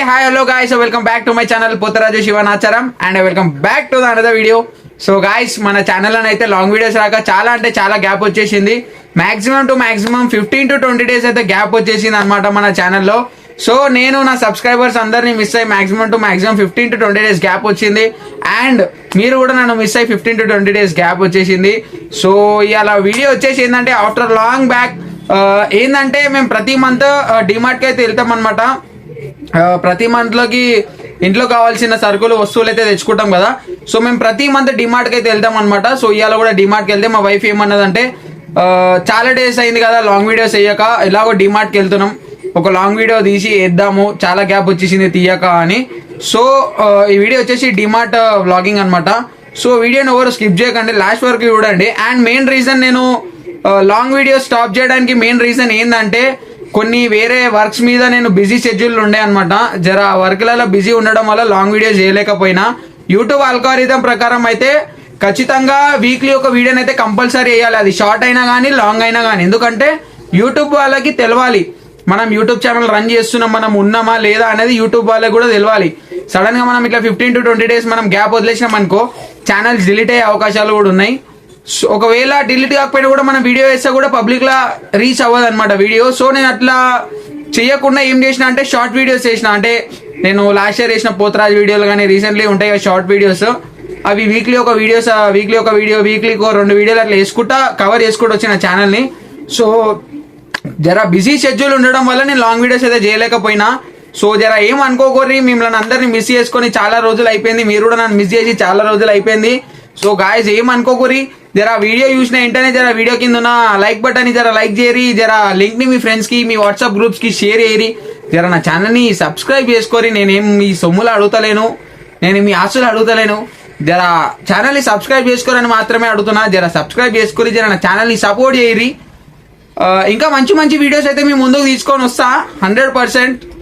hi, hello guys, welcome back to my channel Pottaraju Shivanacharam and welcome back to the another video. So guys మన ఛానల్లో అయితే long videos రాక చాలా అంటే చాలా గ్యాప్ వచ్చేసింది. మాక్సిమం 15 to 20 డేస్ అయితే గ్యాప్ వచ్చేసింది అనమాట మన ఛానల్లో. సో నేను నా సబ్స్క్రైబర్స్ అందరినీ మిస్ అయ్యి మాక్సిమం 15 to 20 డేస్ గ్యాప్ వచ్చింది. అండ్ మీరు కూడా నన్ను మిస్ అయ్యి 15 to 20 డేస్ గ్యాప్ వచ్చేసింది. సో ఇవాళ వీడియో వచ్చేసి ఏంటంటే ఆఫ్టర్ లాంగ్ బ్యాక్ ఏంటంటే మేము ప్రతి మంత్ డిమార్ట్కి అయితే వెళ్తాం అనమాట. ప్రతి మంత్లోకి ఇంట్లో కావాల్సిన సరుకులు వస్తువులు అయితే తెచ్చుకుంటాం కదా. సో మేము ప్రతి మంత్ డిమార్ట్కి అయితే వెళ్తాం అనమాట. సో ఇవాళ కూడా డిమార్ట్కి వెళ్తే మా వైఫ్ ఏమన్నదంటే చాలా డేస్ అయింది కదా లాంగ్ వీడియోస్ వేయక, ఎలాగో డిమార్ట్కి వెళ్తున్నాం, ఒక లాంగ్ వీడియో తీసి వేద్దాము, చాలా గ్యాప్ వచ్చేసింది తీయక అని. సో ఈ వీడియో వచ్చేసి డిమార్ట్ వ్లాగింగ్ అనమాట. సో వీడియోని ఎవరు స్కిప్ చేయకండి, లాస్ట్ వరకు చూడండి. అండ్ మెయిన్ రీజన్ నేను లాంగ్ వీడియో స్టాప్ చేయడానికి మెయిన్ రీజన్ ఏంటంటే కొన్ని వేరే వర్క్స్ మీద నేను బిజీ షెడ్యూల్ ఉండే అనమాట. జర వర్క్లలో బిజీ ఉండడం వల్ల లాంగ్ వీడియోస్ చేయలేకపోయినా. యూట్యూబ్ అల్గారిథం ప్రకారం అయితే ఖచ్చితంగా వీక్లీ ఒక వీడియోని అయితే కంపల్సరీ వేయాలి, అది షార్ట్ అయినా కానీ లాంగ్ అయినా కానీ. ఎందుకంటే యూట్యూబ్ వాళ్ళకి తెలవాలి మనం యూట్యూబ్ ఛానల్ రన్ చేస్తున్నాం, మనం ఉన్నామా లేదా అనేది యూట్యూబ్ వాళ్ళకి కూడా తెలవాలి. సడన్ గా మనం ఇట్లా 15 to 20 డేస్ మనం గ్యాప్ వదిలేసినాం అనుకో, ఛానల్స్ డిలీట్ అయ్యే అవకాశాలు కూడా ఉన్నాయి. సో ఒకవేళ డిలీట్ కాకపోయినా కూడా మనం వీడియో వేస్తే కూడా పబ్లిక్ లా రీచ్ అవ్వదు అనమాట వీడియో. సో నేను అట్లా చేయకుండా ఏం చేసిన అంటే షార్ట్ వీడియోస్ చేసిన. అంటే నేను లాస్ట్ ఇయర్ వేసిన పోతరాజ్ వీడియోలు కానీ రీసెంట్లీ ఉంటాయి కదా షార్ట్ వీడియోస్, అవి వీక్లీ ఒక వీడియో, వీక్లీకి 2 వీడియోలు అట్లా వేసుకుంటా కవర్ చేసుకుంటూ వచ్చిన ఛానల్ని. సో జర బిజీ షెడ్యూల్ ఉండడం వల్ల నేను లాంగ్ వీడియోస్ అయితే చేయలేకపోయినా. సో జర ఏం అనుకోకూరి, మిమ్మల్ని అందరినీ మిస్ చేసుకొని చాలా రోజులు అయిపోయింది, మీరు కూడా నన్ను మిస్ చేసి చాలా రోజులు అయిపోయింది. సో గాయస్ ఏం అనుకోకూరి, జర వీడియో చూసిన వెంటనే జర వీడియో కింద ఉన్న లైక్ బటన్ జర లైక్ చేయరి, జర లింక్ ని మీ ఫ్రెండ్స్ కి మీ వాట్సాప్ గ్రూప్స్ కి షేర్ చేయరి, జర నా ఛానల్ ని సబ్స్క్రైబ్ చేసుకోరి. నేనేం మీ సొమ్ములు అడుగుతలేను, నేను మీ ఆస్తులు అడుగుతలేను, జర ఛానల్ ని సబ్స్క్రైబ్ చేసుకోరని మాత్రమే అడుగుతున్నా. జర సబ్స్క్రైబ్ చేసుకొని జర నా ఛానల్ ని సపోర్ట్ చేయరి. ఇంకా మంచి మంచి వీడియోస్ అయితే మీ ముందుకు తీసుకొని వస్తా 100%.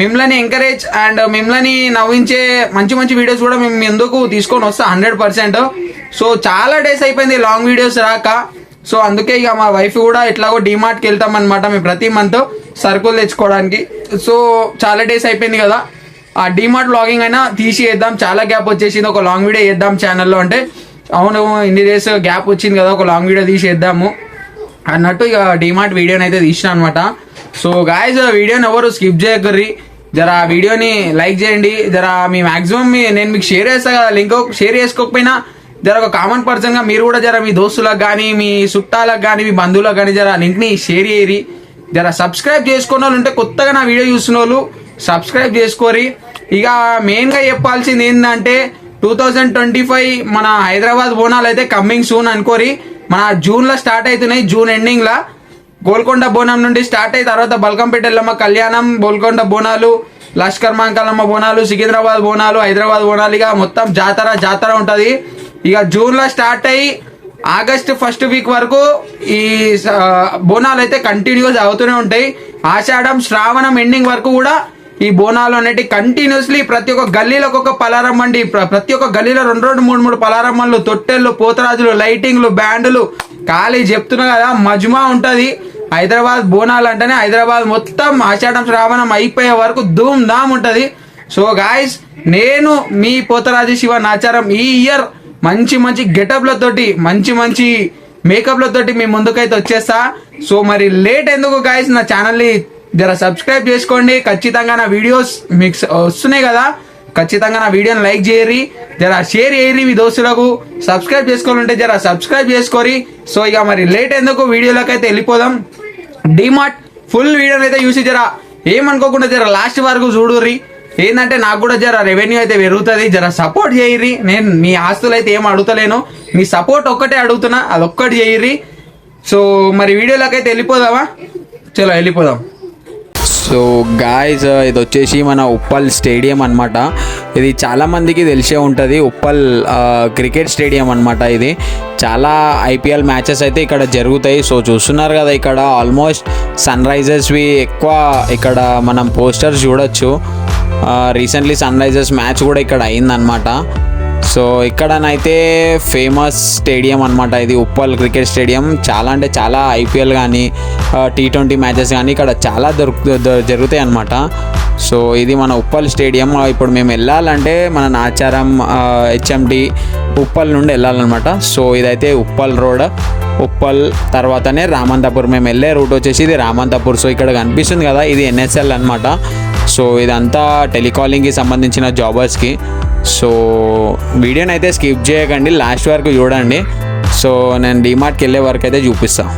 మిమ్మల్ని ఎంకరేజ్ అండ్ మిమ్మల్ని నవ్వించే మంచి మంచి వీడియోస్ కూడా మేము ఎందుకు తీసుకొని వస్తా 100%. సో చాలా డేస్ అయిపోయింది లాంగ్ వీడియోస్ రాక. సో అందుకే ఇక మా వైఫ్ కూడా ఎట్లాగో డిమార్ట్కి వెళ్తాం అనమాట మేము ప్రతి మంత్ సరుకులు తెచ్చుకోవడానికి. సో చాలా డేస్ అయిపోయింది కదా, ఆ డిమార్ట్ వ్లాగింగ్ అయినా తీసి వేద్దాం, చాలా గ్యాప్ వచ్చేసింది, ఒక లాంగ్ వీడియో వేద్దాం ఛానల్లో. అంటే అవును ఇన్ని డేస్ గ్యాప్ వచ్చింది కదా, ఒక లాంగ్ వీడియో తీసి వేద్దాము అన్నట్టు ఇక డిమార్ట్ వీడియోని అయితే తీసిన అనమాట. సో గాయస్ వీడియోని ఎవరు స్కిప్ చేయకర్రి, జర వీడియోని లైక్ చేయండి. జర మీ మాక్సిమం నేను మీకు షేర్ చేస్తా కదా, లింక్ షేర్ చేసుకోకపోయినా జర ఒక కామన్ పర్సన్గా మీరు కూడా జర మీ దోస్తులకు కానీ మీ చుట్టాలకు కానీ మీ బంధువులకు కానీ జర లింక్ని షేర్ చేయరి. జర సబ్స్క్రైబ్ చేసుకున్న వాళ్ళు ఉంటే, కొత్తగా నా వీడియో చూసిన వాళ్ళు సబ్స్క్రైబ్ చేసుకోరి. ఇక మెయిన్గా చెప్పాల్సింది ఏంటంటే 2025 మన హైదరాబాద్ బోనాలు అయితే కమ్మింగ్ సూన్ అనుకోరి. మన జూన్లో స్టార్ట్ అవుతున్నాయి, జూన్ ఎండింగ్లో గోల్కొండ బోనం నుండి స్టార్ట్ అయిన తర్వాత బల్కంపేట ఎల్లమ్మ కళ్యాణం, గోల్కొండ బోనాలు, లష్కర్ మాంకలమ్మ బోనాలు, సికింద్రాబాద్ బోనాలు, హైదరాబాద్ బోనాలు, ఇక మొత్తం జాతర ఉంటుంది. ఇక జూన్లో స్టార్ట్ అయ్యి ఆగస్ట్ ఫస్ట్ వీక్ వరకు ఈ బోనాలు అయితే కంటిన్యూస్ అవుతూనే ఉంటాయి. ఆషాఢం శ్రావణం ఎండింగ్ వరకు కూడా ఈ బోనాలు అనేవి కంటిన్యూస్లీ ప్రతి ఒక్క గల్లీలో ఒక్కొక్క పలారం బండి, ప్రతి ఒక్క గల్లీలో 2 3 పలారం బండ్లు, తొట్టెళ్ళు, పోతరాజులు, లైటింగ్లు, బ్యాండులు, ఖాళీ చెప్తున్నా కదా మజ్మా ఉంటుంది. హైదరాబాద్ బోనాలు అంటేనే హైదరాబాద్ మొత్తం ఆషాఢం శ్రావణం అయిపోయే వరకు ధూమ్ ధామ్ ఉంటుంది. సో గాయస్ నేను మీ పోతరాజు శివనాచారం ఈ ఇయర్ మంచి మంచి గెటప్లతోటి మంచి మేకప్లతోటి మీ ముందుకైతే వచ్చేస్తా. సో మరి లేట్ ఎందుకు గాయస్, నా ఛానల్ని జర సబ్స్క్రైబ్ చేసుకోండి. ఖచ్చితంగా నా వీడియోస్ మీకు వస్తున్నాయి కదా, ఖచ్చితంగా నా వీడియోని లైక్ చేయరి, జర షేర్ చేయరి మీ దోస్తులకు. సబ్స్క్రైబ్ చేసుకోవాలంటే జర సబ్స్క్రైబ్ చేసుకోరి. సో ఇక మరి లేట్ ఎందుకు వీడియోలోకి అయితే వెళ్ళిపోదాం. డిమార్ట్ ఫుల్ వీడియోని అయితే చూసి జర ఏమనుకోకుండా జర లాస్ట్ వరకు చూడుర్రి. ఏంటంటే నాకు కూడా జర రెవెన్యూ అయితే పెరుగుతుంది, జర సపోర్ట్ చేయరి. నేను మీ ఆస్తులు అయితే ఏం అడుగుతలేను, మీ సపోర్ట్ ఒక్కటే అడుగుతున్నా, అదొక్కటి చేయరి. సో మరి వీడియోలోకి అయితే వెళ్ళిపోదామా, చలో వెళ్ళిపోదాం. సో గాయస్ ఇది వచ్చేసి మన ఉప్పల్ స్టేడియం అనమాట. ఇది చాలామందికి తెలిసే ఉంటుంది, ఉప్పల్ క్రికెట్ స్టేడియం అనమాట. ఇది చాలా ఐపీఎల్ మ్యాచెస్ అయితే ఇక్కడ జరుగుతాయి. సో చూస్తున్నారు కదా, ఇక్కడ ఆల్మోస్ట్ సన్ రైజర్స్వి ఎక్కువ ఇక్కడ మనం పోస్టర్స్ చూడొచ్చు. రీసెంట్లీ సన్ రైజర్స్ మ్యాచ్ కూడా ఇక్కడ అయిందనమాట. సో ఇక్కడనైతే ఫేమస్ స్టేడియం అనమాట ఇది ఉప్పల్ క్రికెట్ స్టేడియం. చాలా అంటే చాలా ఐపీఎల్ కానీ T20 మ్యాచెస్ కానీ ఇక్కడ చాలా జరుగుతాయి అనమాట. సో ఇది మన ఉప్పల్ స్టేడియం. ఇప్పుడు మేము వెళ్ళాలంటే మన నాచారం హెచ్ఎండి ఉప్పల్ నుండి వెళ్ళాలన్నమాట. సో ఇదైతే ఉప్పల్ రోడ్, ఉప్పల్ తర్వాతనే రామంతపూర్. మేము వెళ్ళే రూట్ వచ్చేసి ఇది రామంతపూర్. సో ఇక్కడ కనిపిస్తుంది కదా, ఇది ఎన్ఎస్ఎల్ అనమాట. సో ఇదంతా టెలికాలింగ్కి సంబంధించిన జాబర్స్కి. సో వీడియోని అయితే స్కిప్ చేయకండి, లాస్ట్ వరకు చూడండి. సో నేను డిమార్ట్కి వెళ్ళే వరకు అయితే చూపిస్తాను.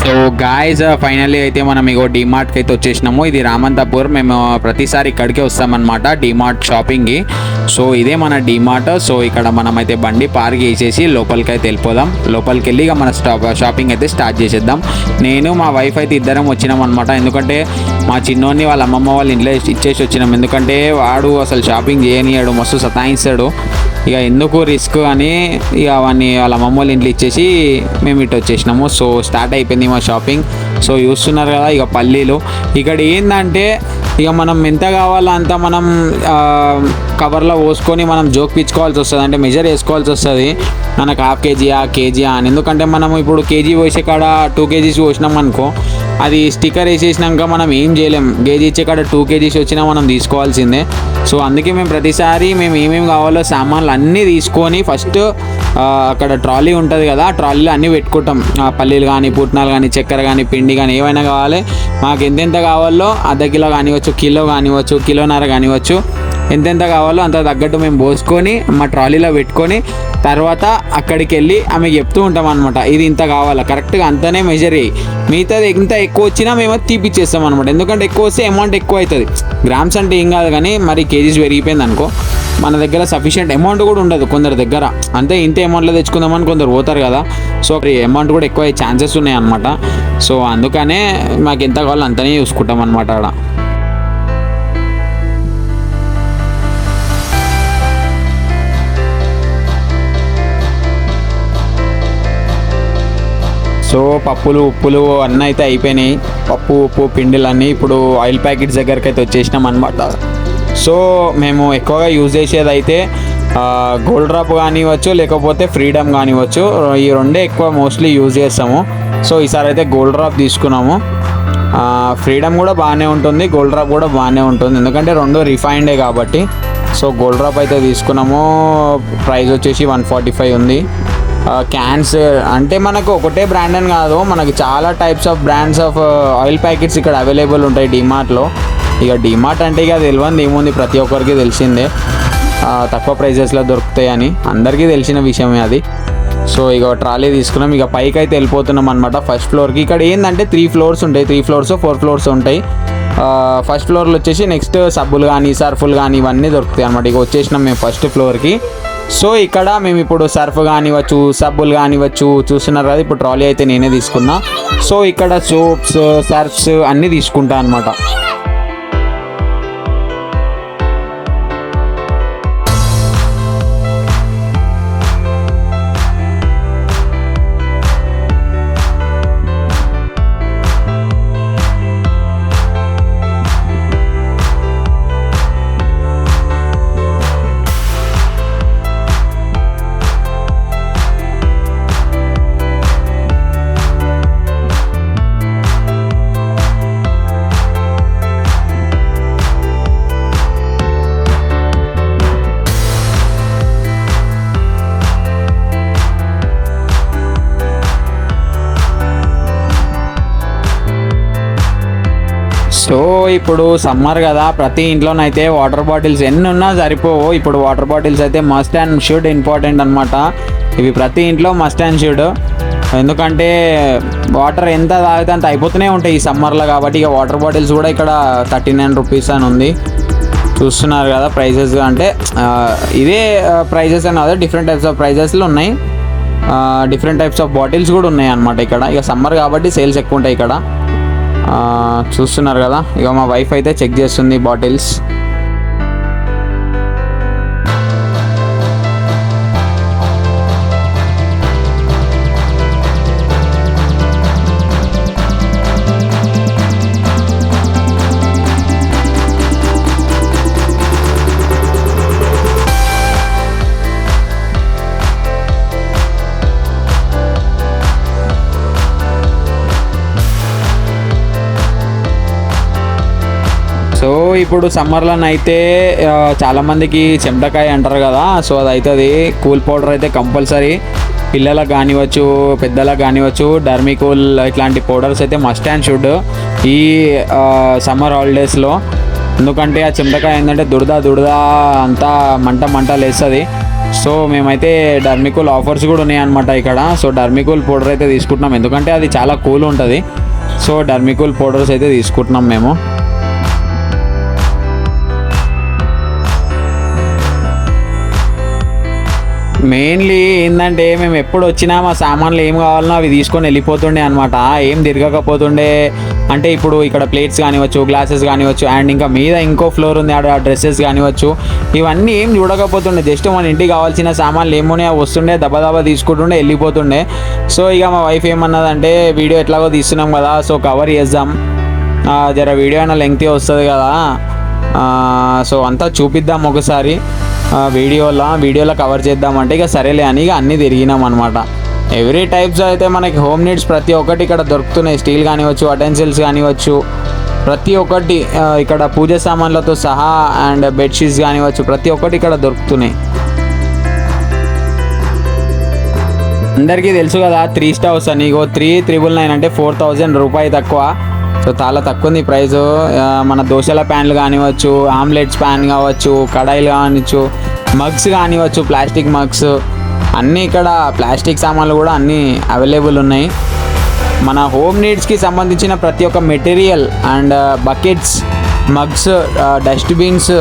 సో గాయస్ ఫైనల్లీ అయితే మనం ఇగో డిమార్ట్కి అయితే వచ్చేసినాము. ఇది రామంతపూర్. మేము ప్రతిసారి ఇక్కడికే వస్తామన్నమాట డిమార్ట్ షాపింగ్కి. సో ఇదే మన డిమార్ట్. సో ఇక్కడ మనం అయితే బండి పార్క్ చేసేసి లోపలికి అయితే వెళ్ళిపోదాం. లోపలికి వెళ్ళి ఇక మన షాపింగ్ అయితే స్టార్ట్ చేసేద్దాం. నేను మా వైఫ్ అయితే ఇద్దరం వచ్చినాం అనమాట. ఎందుకంటే మా చిన్నోడిని వాళ్ళ అమ్మమ్మ వాళ్ళ ఇంట్లో ఇచ్చేసి వచ్చినాం. ఎందుకంటే వాడు అసలు షాపింగ్ చేయనియాడు, మస్తు సతాయిస్తాడు. ఇక ఎందుకు రిస్క్ అని ఇక అవన్నీ వాళ్ళ అమ్మమ్మ వాళ్ళ ఇంట్లో ఇచ్చేసి మేము ఇటు వచ్చేసినాము. సో స్టార్ట్ అయిపోయింది మా షాపింగ్. సో చూస్తున్నారు కదా ఇక పల్లీలు. ఇక్కడ ఏంటంటే ఇక మనం ఎంత కావాలో అంత మనం కవర్లో పోసుకొని మనం జోక్పించుకోవాల్సి వస్తుంది, అంటే మెజర్ వేసుకోవాల్సి వస్తుంది. మనకు హాఫ్ కేజీ అని. ఎందుకంటే మనం ఇప్పుడు కేజీ పోసే కాడ 2 kgs పోసినాం అనుకో, అది స్టిక్కర్ వేసేసినాక మనం ఏం చేయలేం. కేజీ ఇచ్చే కాడ 2 kgs వచ్చినా మనం తీసుకోవాల్సిందే. సో అందుకే మేము ప్రతిసారి మేము ఏమేమి కావాలో సామాన్లు అన్నీ తీసుకొని ఫస్ట్ అక్కడ ట్రాలీ ఉంటుంది కదా, ఆ ట్రాలీలో అన్నీ పెట్టుకుంటాం. పల్లీలు కానీ, పుట్నాలు కానీ, చక్కెర కానీ, పిండి కానీ, ఏమైనా కావాలి మాకు ఎంతెంత కావాలో అర్ధ కిలో కానివ్వచ్చు, కిలో కానివ్వచ్చు, కిలోన్నర కానివ్వచ్చు, ఎంతెంత కావాలో అంత తగ్గట్టు మేము పోసుకొని మా ట్రాలీలో పెట్టుకొని తర్వాత అక్కడికి వెళ్ళి ఆమెకు చెప్తూ ఉంటాం అనమాట. ఇది ఇంత కావాలా, కరెక్ట్గా అంతనే మెజర్ అయ్యి, మిగతాది ఎంత ఎక్కువ వచ్చినా మేము తీపిచ్చేస్తాం అనమాట. ఎందుకంటే ఎక్కువ వస్తే అమౌంట్ ఎక్కువ అవుతుంది. గ్రామ్స్ అంటే ఏం కాదు, కానీ మరి కేజీస్ పెరిగిపోయింది అనుకో మన దగ్గర సఫిషియెంట్ అమౌంట్ కూడా ఉండదు కొందరి దగ్గర. అంతే ఇంత అమౌంట్లో తెచ్చుకుందామని కొందరు పోతారు కదా. సో అమౌంట్ కూడా ఎక్కువ అయ్యే ఛాన్సెస్ ఉన్నాయి అనమాట. సో అందుకనే మాకు ఎంత కావాలో అంతనే చూసుకుంటాం అనమాట అక్కడ. సో పప్పులు ఉప్పులు అన్నీ అయితే అయిపోయినాయి. పప్పు ఉప్పు పిండిలన్నీ. ఇప్పుడు ఆయిల్ ప్యాకెట్స్ దగ్గరికి అయితే వచ్చేసినాం అనమాట. సో మేము ఎక్కువగా యూజ్ చేసేది అయితే గోల్డ్ డ్రాప్ కానివ్వచ్చు, లేకపోతే ఫ్రీడమ్ కానివ్వచ్చు. ఈ రెండే ఎక్కువ మోస్ట్లీ యూజ్ చేస్తాము. సో ఈసారి అయితే గోల్డ్ డ్రాప్ తీసుకున్నాము. ఫ్రీడమ్ కూడా బాగానే ఉంటుంది, గోల్డ్ డ్రాప్ కూడా బాగానే ఉంటుంది, ఎందుకంటే రెండు రిఫైన్డే కాబట్టి. సో గోల్డ్ డ్రాప్ అయితే తీసుకున్నాము. ప్రైస్ వచ్చేసి 145 ఉంది. క్యాన్స్ అంటే మనకు ఒకటే బ్రాండ్ అని కాదు, మనకి చాలా types of brands of oil packets ఇక్కడ అవైలబుల్ ఉంటాయి డిమార్ట్లో. ఇక డిమార్ట్ అంటే ఇక తెలియదు ఏముంది, ప్రతి ఒక్కరికి తెలిసిందే తక్కువ ప్రైజెస్లో దొరుకుతాయని అందరికీ తెలిసిన విషయమే అది. సో ఇక ట్రాలీ తీసుకున్నాం. ఇక పైకి అయితే వెళ్ళిపోతున్నాం అనమాట ఫస్ట్ ఫ్లోర్కి. ఇక్కడ ఏంటంటే 3 floors ఉంటాయి, 3 floors 4 floors ఉంటాయి. ఫస్ట్ ఫ్లోర్లో వచ్చేసి నెక్స్ట్ సబ్బులు కానీ, సర్ఫులు కానీ ఇవన్నీ దొరుకుతాయి అనమాట. ఇక వచ్చేసినాం మేము ఫస్ట్ ఫ్లోర్కి. సో ఇక్కడ మేము ఇప్పుడు సర్ఫ్ కానివ్వచ్చు, సబ్బులు కానివ్వచ్చు చూస్తున్నారు కదా. ఇప్పుడు ట్రాలీ అయితే నేనే తీసుకున్నా. సో ఇక్కడ సోప్స్, సర్ఫ్స్ అన్నీ తీసుకుంటా అనమాట. సో ఇప్పుడు సమ్మర్ కదా, ప్రతి ఇంట్లోనైతే వాటర్ బాటిల్స్ ఎన్ని ఉన్నా సరిపోవు. ఇప్పుడు వాటర్ బాటిల్స్ అయితే మస్ట్ అండ్ షుడ్ ఇంపార్టెంట్ అనమాట. ఇవి ప్రతి ఇంట్లో మస్ట్ అండ్ షుడ్. ఎందుకంటే వాటర్ ఎంత తాగితే అంత అయిపోతూనే ఉంటాయి ఈ సమ్మర్లో కాబట్టి. ఇక వాటర్ బాటిల్స్ కూడా ఇక్కడ 39 రూపీస్ అని ఉంది. చూస్తున్నారు కదా ప్రైజెస్. అంటే ఇదే ప్రైజెస్ అని కాదు, డిఫరెంట్ టైప్స్ ఆఫ్ ప్రైజెస్లో ఉన్నాయి. డిఫరెంట్ టైప్స్ ఆఫ్ బాటిల్స్ కూడా ఉన్నాయి అన్నమాట ఇక్కడ. ఇక సమ్మర్ కాబట్టి సేల్స్ ఎక్కువ ఉంటాయి ఇక్కడ. చూస్తున్నారు కదా. ఇక మా వైఫ్ అయితే చెక్ చేస్తుంది బాటిల్స్. ఇప్పుడు సమ్మర్లోనైతే చాలామందికి చెమటకాయ అంటారు కదా, సో అది అవుతుంది. కూల్ పౌడర్ అయితే కంపల్సరీ పిల్లలకు కానివచ్చు, పెద్దలకు కానివచ్చు. డర్మికూల్ ఇట్లాంటి పౌడర్స్ అయితే మస్ట్ అండ్ షుడ్ ఈ సమ్మర్ హాలిడేస్లో. ఎందుకంటే ఆ చెమటకాయ ఏంటంటే దురద అంతా మంట లేస్తుంది. సో మేమైతే డర్మికూల్ ఆఫర్స్ కూడా ఉన్నాయన్నమాట ఇక్కడ. సో డర్మికూల్ పౌడర్ అయితే తీసుకుంటున్నాం, ఎందుకంటే అది చాలా కూల్ ఉంటుంది. సో డర్మికూల్ పౌడర్స్ అయితే తీసుకుంటున్నాం మేము. మెయిన్లీ ఏంటంటే మేము ఎప్పుడు వచ్చినా మా సామాన్లు ఏం కావాలనో అవి తీసుకొని వెళ్ళిపోతుండే అనమాట. ఏం తిరగకపోతుండే. అంటే ఇప్పుడు ఇక్కడ ప్లేట్స్ కానివచ్చు, గ్లాసెస్ కానివచ్చు, అండ్ ఇంకా మీద ఇంకో ఫ్లోర్ ఉంది, ఆడ డ్రెస్సెస్ కానివచ్చు, ఇవన్నీ ఏం చూడకపోతుండే. జస్ట్ మన ఇంటికి కావాల్సిన సామాన్లు ఏమోనే వస్తుండే, దబా తీసుకుంటుండే, వెళ్ళిపోతుండే. సో ఇక మా వైఫ్ ఏమన్నదంటే వీడియో ఎట్లాగో తీస్తున్నాం కదా, సో కవర్ చేద్దాం, జర వీడియో అయినా లెంగ్తీ వస్తుంది కదా, సో అంతా చూపిద్దాం ఒకసారి వీడియోలో కవర్ చేద్దామంటే ఇక సరేలే అని ఇక అన్నీ తిరిగినాం అనమాట. ఎవ్రీ టైప్స్ అయితే మనకి హోమ్ నీడ్స్ ప్రతి ఒక్కటి ఇక్కడ దొరుకుతున్నాయి. స్టీల్ కానివచ్చు, అటెన్సిల్స్ కానివచ్చు, ప్రతి ఒక్కటి ఇక్కడ పూజ సామాన్లతో సహా, అండ్ బెడ్షీట్స్ కానివచ్చు, ప్రతి ఒక్కటి ఇక్కడ దొరుకుతున్నాయి. అందరికీ తెలుసు కదా 3 స్టవ్స్ అని. ఇగో 3,999 అంటే 4,000 రూపాయలు తక్కువ. సో చాలా తక్కువ ఉంది ప్రైస్. మన దోశల ప్యాన్లు కానివచ్చు, ఆమ్లెట్స్ ప్యాన్ కావచ్చు, కడాయిలు కానివచ్చు, మగ్స్ కానివచ్చు, ప్లాస్టిక్ మగ్స్ అన్నీ ఇక్కడ, ప్లాస్టిక్ సామాన్లు కూడా అన్నీ అవైలబుల్ ఉన్నాయి. మన హోమ్ నీడ్స్కి సంబంధించిన ప్రతి ఒక్క material and buckets, mugs, dustbins,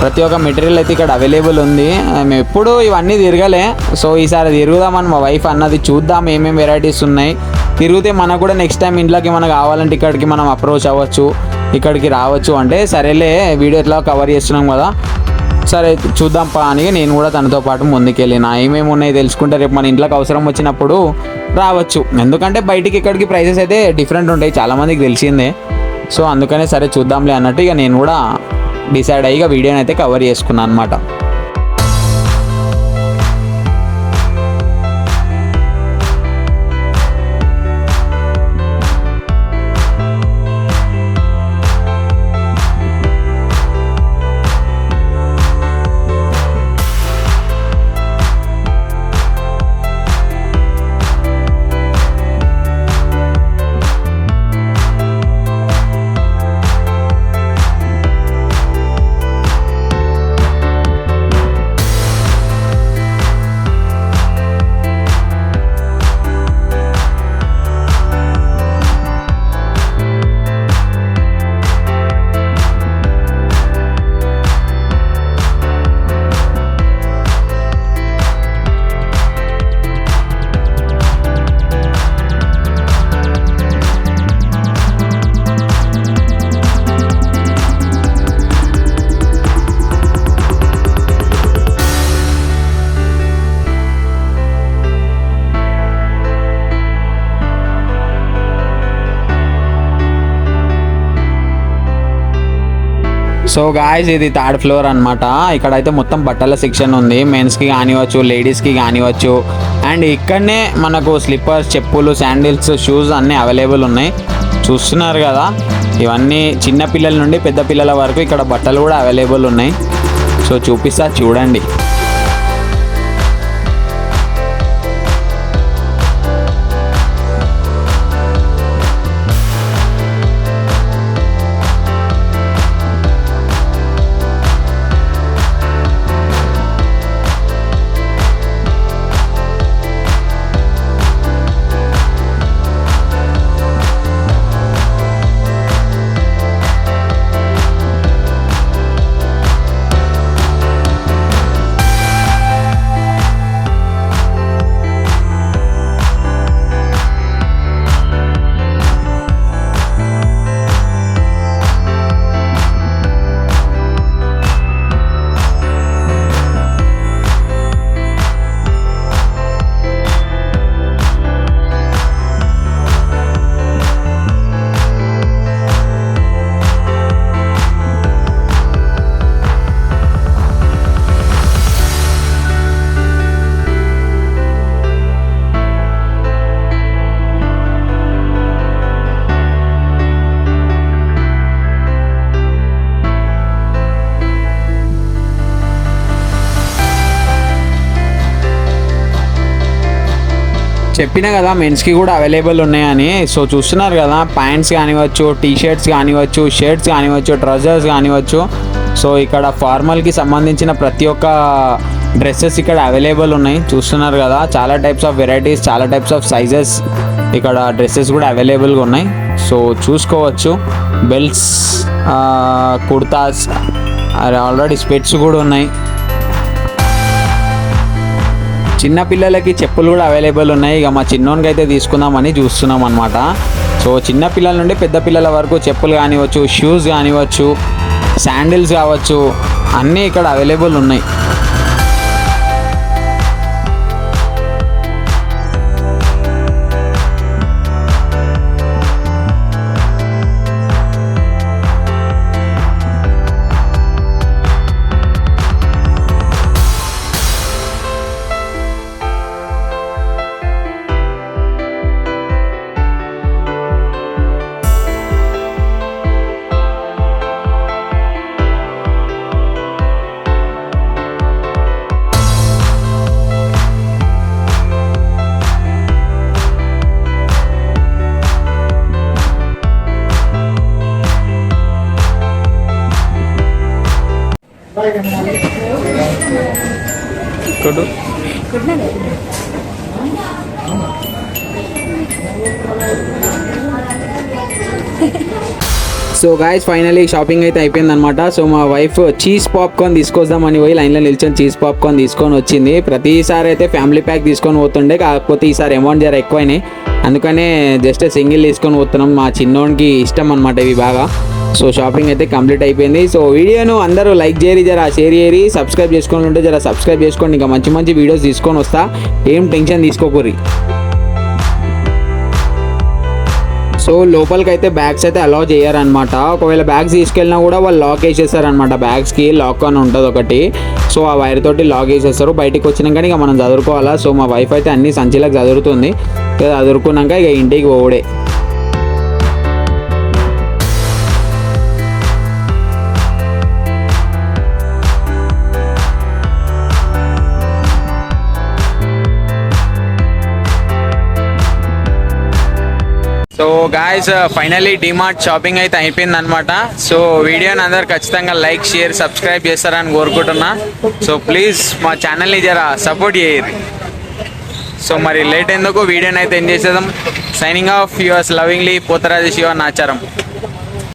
ప్రతి ఒక్క మెటీరియల్ అయితే ఇక్కడ అవైలబుల్ ఉంది. మేము ఎప్పుడు ఇవన్నీ తిరగలే, సో ఈసారి తిరుగుదామని మా వైఫ్ అన్నది. చూద్దాం ఏమేమి వెరైటీస్ ఉన్నాయి. తిరిగితే మనకు కూడా నెక్స్ట్ టైం ఇంట్లోకి మనకు కావాలంటే ఇక్కడికి మనం అప్రోచ్ అవ్వచ్చు, ఇక్కడికి రావచ్చు. అంటే సరేలే వీడియో ఎట్లా కవర్ చేస్తున్నాం కదా, సరే చూద్దాం పా అని నేను కూడా తనతో పాటు ముందుకెళ్ళిన. ఏమేమి ఉన్నాయి తెలుసుకుంటే రేపు మన ఇంట్లోకి అవసరం వచ్చినప్పుడు రావచ్చు. ఎందుకంటే బయటికి ఇక్కడికి ప్రైసెస్ అయితే డిఫరెంట్ ఉంటాయి, చాలామందికి తెలిసిందే. సో అందుకనే సరే చూద్దాంలే అన్నట్టు ఇక నేను కూడా డిసైడ్ అయ్యి వీడియోని అయితే కవర్ చేసుకున్నాను అనమాట. సో గాయ్స్ ఇది 3rd ఫ్లోర్ అనమాట. ఇక్కడైతే మొత్తం బట్టల సెక్షన్ ఉంది, మెన్స్కి కానివచ్చు, లేడీస్కి కానివచ్చు. అండ్ ఇక్కడనే మనకు స్లిప్పర్స్, చెప్పులు, శాండిల్స్, షూస్ అన్నీ అవైలబుల్ ఉన్నాయి. చూస్తున్నారు కదా, ఇవన్నీ చిన్న పిల్లల నుండి పెద్ద పిల్లల వరకు ఇక్కడ బట్టలు కూడా అవైలబుల్ ఉన్నాయి. సో చూపిస్తా చూడండి. చెప్పినా కదా మెన్స్కి కూడా అవైలబుల్ ఉన్నాయని. సో చూస్తున్నారు కదా, ప్యాంట్స్ కానివ్వచ్చు, టీ షర్ట్స్ కానివ్వచ్చు, షర్ట్స్ కానివ్వచ్చు, ట్రౌజర్స్ కానివ్వచ్చు. సో ఇక్కడ ఫార్మల్కి సంబంధించిన ప్రతి ఒక్క డ్రెస్సెస్ ఇక్కడ అవైలబుల్ ఉన్నాయి. చూస్తున్నారు కదా, చాలా టైప్స్ ఆఫ్ వెరైటీస్, చాలా టైప్స్ ఆఫ్ సైజెస్ ఇక్కడ డ్రెస్సెస్ కూడా అవైలబుల్గా ఉన్నాయి. సో చూసుకోవచ్చు. బెల్ట్స్, కుర్తాస్, ఆల్రెడీ స్పెట్స్ కూడా ఉన్నాయి. చిన్న పిల్లలకి చెప్పులు కూడా అవైలబుల్ ఉన్నాయి. ఇక మా చిన్నోనికి అయితే తీసుకుందామని చూస్తున్నాం అనమాట. సో చిన్న పిల్లల నుండి పెద్ద పిల్లల వరకు చెప్పులు కానివ్వచ్చు, షూస్ కానివ్వచ్చు, శాండిల్స్ కావచ్చు, అన్నీ ఇక్కడ అవైలబుల్ ఉన్నాయి. కొడు సో గాయస్ ఫైనలీ షాపింగ్ అయితే అయిపోయింది అనమాట. సో మా వైఫ్ చీజ్ పాప్కార్న్ తీసుకొద్దామని పోయి లైన్లో నిల్చొని చీజ్ పాప్కార్న్ తీసుకొని వచ్చింది. ప్రతిసారి అయితే ఫ్యామిలీ ప్యాక్ తీసుకొని పోతుండే, కాకపోతే ఈసారి అమౌంట్ జర ఎక్కువైనాయి, అందుకనే జస్ట్ సింగిల్ తీసుకొని పోతున్నాం. మా చిన్నోడికి ఇష్టం అనమాట ఇవి బాగా. సో షాపింగ్ అయితే కంప్లీట్ అయిపోయింది. సో వీడియోను అందరూ లైక్ చేయరి, జర షేర్ చేయరి, సబ్స్క్రైబ్ చేసుకొని ఉంటే జర సబ్స్క్రైబ్ చేసుకోండి. ఇంకా మంచి మంచి వీడియోస్ తీసుకొని వస్తా, ఏం టెన్షన్ తీసుకోకూరి. సో లోపలికి అయితే బ్యాగ్స్ అయితే అలౌ చేయరనమాట. ఒకవేళ బ్యాగ్స్ తీసుకెళ్ళినా కూడా వాళ్ళు లాక్ వేసేస్తారనమాట. బ్యాగ్స్కి లాక్ అని ఉంటుంది ఒకటి, సో ఆ వైర్ తోటి లాక్ వేసేస్తారు. బయటికి వచ్చినాక ఇక మనం చదువుకోవాలా. సో మా వైఫ్ అయితే అన్ని సంచిలకు చదువుతుంది. చదువుకున్నాక ఇక ఇంటికి పోవడే. So guys finally DMart shopping అయితే అయిపోయింది అనమాట. సో వీడియోని అందరు ఖచ్చితంగా లైక్, షేర్, సబ్స్క్రైబ్ చేస్తారని కోరుకుంటున్నా. సో ప్లీజ్ మా ఛానల్ని జర సపోర్ట్ చేయరు. సో మరి లేట్ ఎందుకు, వీడియోని అయితే ఎంజాయ్ చేద్దాం. Signing off yours lovingly Potharaju Shiva Nacharam.